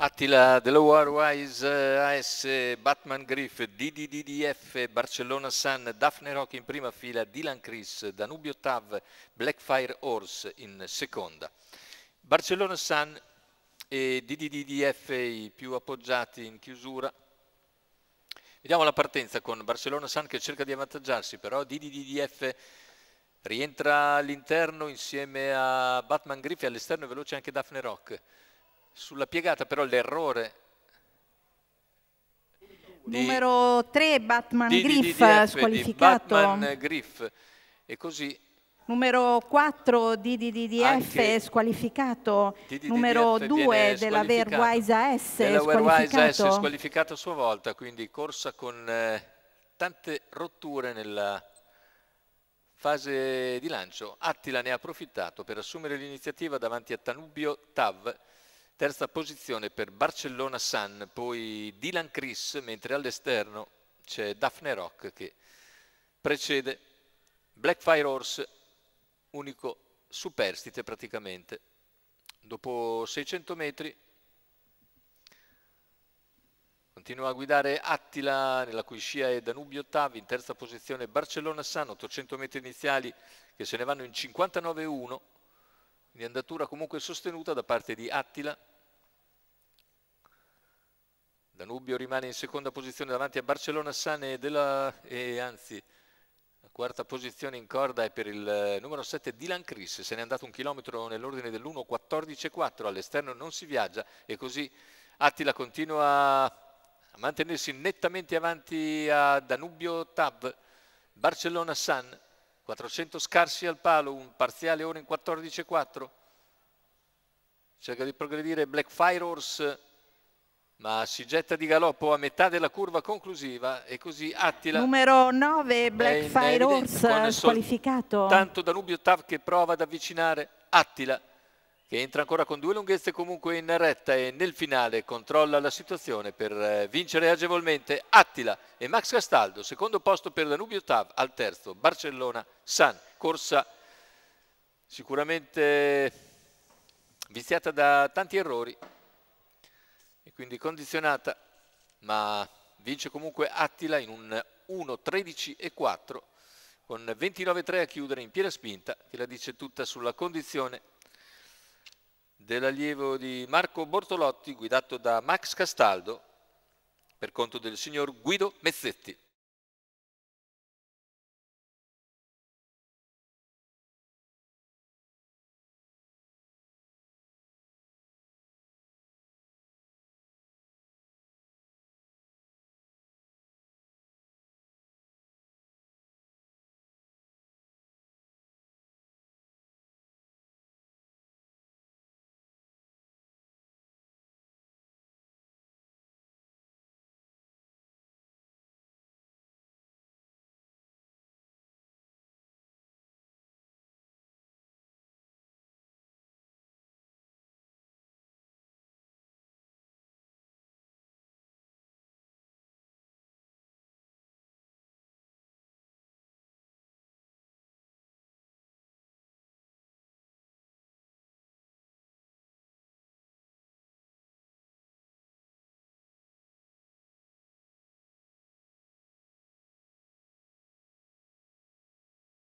Attila della Warwise AS, Batman Griff, DDDF, Barcellona Sun, Daphne Rock in prima fila, Dylan Chris, Danubio Tav, Blackfire Horse in seconda. Barcellona Sun e DDDF i più appoggiati in chiusura. Vediamo la partenza con Barcellona Sun che cerca di avvantaggiarsi, però DDDF rientra all'interno insieme a Batman Griff e all'esterno è veloce anche Daphne Rock. Sulla piegata però l'errore numero 3 Batman Griff squalificato. Batman Griff e così numero 4 DDDF squalificato. Numero 2 della Warwise AS squalificato a sua volta, quindi corsa con tante rotture nella fase di lancio. Attila ne ha approfittato per assumere l'iniziativa davanti a Danubio Tav. Terza posizione per Barcellona Sun, poi Dylan Chris, mentre all'esterno c'è Daphne Rock che precede Blackfire Horse, unico superstite praticamente. Dopo 600 metri continua a guidare Attila, nella cui scia è Danubio Tav, in terza posizione Barcellona Sun, 800 metri iniziali che se ne vanno in 59,1. Quindi andatura comunque sostenuta da parte di Attila. Danubio rimane in seconda posizione davanti a Barcellona Sun e anzi la quarta posizione in corda è per il numero 7 Dylan Chris. Se n'è andato un chilometro nell'ordine dell'1:14,4, all'esterno non si viaggia e così Attila continua a mantenersi nettamente avanti a Danubio Tav. Barcellona Sun 400 scarsi al palo, un parziale ora in 14,4. Cerca di progredire Blackfire Horse, ma si getta di galoppo a metà della curva conclusiva e così Attila. Numero 9 Blackfire Horse squalificato. Tanto Danubio Tav che prova ad avvicinare Attila, che entra ancora con due lunghezze comunque in retta e nel finale controlla la situazione per vincere agevolmente Attila e Max Castaldo. Secondo posto per Danubio Tav, al terzo Barcellona Sun. Corsa sicuramente viziata da tanti errori e quindi condizionata, ma vince comunque Attila in un 1:13,4 con 29,3 a chiudere in piena spinta, che la dice tutta sulla condizione dell'allievo di Marco Bortolotti, guidato da Max Castaldo per conto del signor Guido Mezzetti.